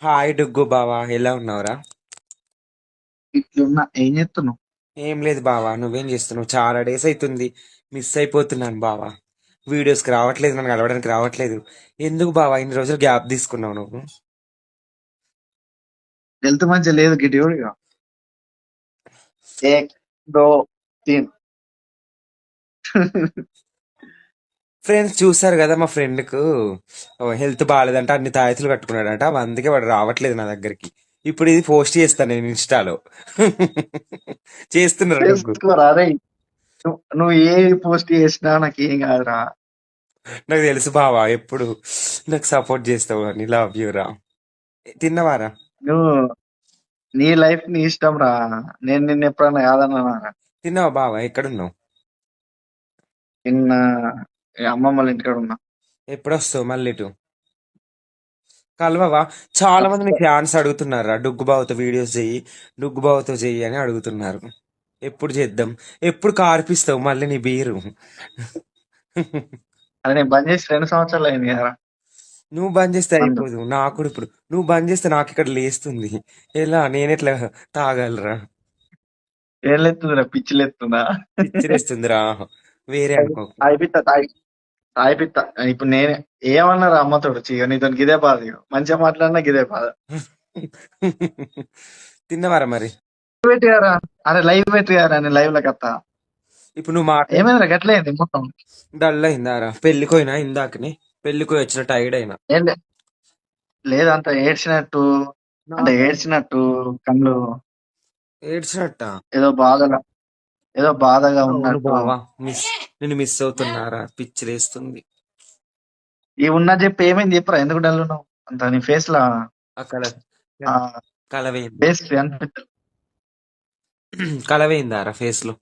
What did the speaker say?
Hi డుగ్గు బావా, ఎలా ఉన్నావురా? ఇట్లున్నా ఏం చేస్తున్నావు? ఏం లేదు బావా, నువ్వేం చేస్తున్నావు? చాలా డేస్ అవుతుంది. మిస్ అయిపోతున్నాను బావా. వీడియోస్కి రావట్లేదు, నన్ను కలవడానికి రావట్లేదు. ఎందుకు బావా ఇన్ని రోజులు గ్యాప్ తీసుకున్నావు నువ్వు? హెల్త్ మంచిగా లేదు గిటిగా. ఏక్ దో తీన్. ఫ్రెండ్స్ చూసారు కదా, మా ఫ్రెండ్కు హెల్త్ బాగాలేదంట, అన్ని తాయెత్తులు కట్టుకున్నాడంట. అందుకే వాడు రావట్లేదు నా దగ్గరికి. ఇప్పుడు ఇది పోస్ట్ చేస్తాను నేను ఇన్స్టాలో. చేస్తున్నారా డుగ్గు? చేసుకోరా రే. నువ్వు ఏ పోస్ట్ చేసినా నాకు ఏం కాదురా. నాకు తెలుసు బావా, ఎప్పుడు నాకు సపోర్ట్ చేస్తావు అని. లవ్ యూ రా. తిన్నవారా? నువ్వు నీ లైఫ్ నీ ఇష్టం రా. నేను నిన్ను ఎప్పుడన్నా కాదన్నా? తిన్నావా బావా? ఎక్కడున్నావు? నిన్న అమ్మమ్మ వాళ్ళ ఇంటికాడ ఉన్నా. ఎప్పుడు వస్తావు మళ్ళీ ఇటు? కలవవా? చాలా మంది నీ వస్తా. ఫ్యాన్స్ అడుగుతున్నారా, డుగ్గుబావుతో వీడియోస్ చెయ్యి, డుగ్గుబావుతో చెయ్యి అని అడుగుతున్నారు. ఎప్పుడు చేద్దాం? ఎప్పుడు కార్పిస్తావు మళ్ళీ నీ బీరు? అదే నేను బంద్ చేసి 2 సంవత్సరాలు అయింది కదా. నువ్వు బంద్ చేస్తే మందు అయిపోదు నాకు కూడా. ఇప్పుడు నువ్వు బంద్ చేస్తే నాకు ఇక్కడ లేస్తుంది. ఎలా నేను ఎట్లా తాగలరా? ఏం లేస్తుందిరా, పిచ్చి లేస్తుందా? పిచ్చిలేస్తుందిరా. వేరే అనుకోకు. తాగిపిత్తా తాగిపిత్తా. ఇప్పుడు నేనే ఏమన్నారా అమ్మతోడు చీయ నీతో గిదే బాధ ఇగ. మంచిగా మాట్లాడినా గిదే బాధ. తిన్నవారా మరి? పెట్టారా? అరే లైవ్ పెట్టారా? నేను లైవ్ లోకి వస్తా. ఇప్పుడు నువ్వు మాట్లాడు. ఏమైందిరా గట్లయింది మొత్తం? డల్ అయిందారా? పెళ్ళికోయినా ఇందాకనే, పెళ్ళికోయి వచ్చిన టైర్డ్ అయినా. ఏం లేదంత ఏడ్చినట్టు. అంటే నాకు ఏడ్చినట్టు కళ్ళు ఏడ్చినట్ట? ఏదో బాధగా ఏదో బాధగా అవును ఉన్నట్టు. బావా, నేను మిస్ అవుతున్నారా, పిచ్చిలేస్తుంది. ఈ ఉన్నది చెప్పి ఏమైంది చెప్పురా, ఎందుకు డల్ ఉన్నావు అంత? నీ ఫేస్ లా అక్కడ ఆ కలవేయింది. ఫేస్ అనిపిస్తుంది. కలవేయిందారా ఫేస్ లో?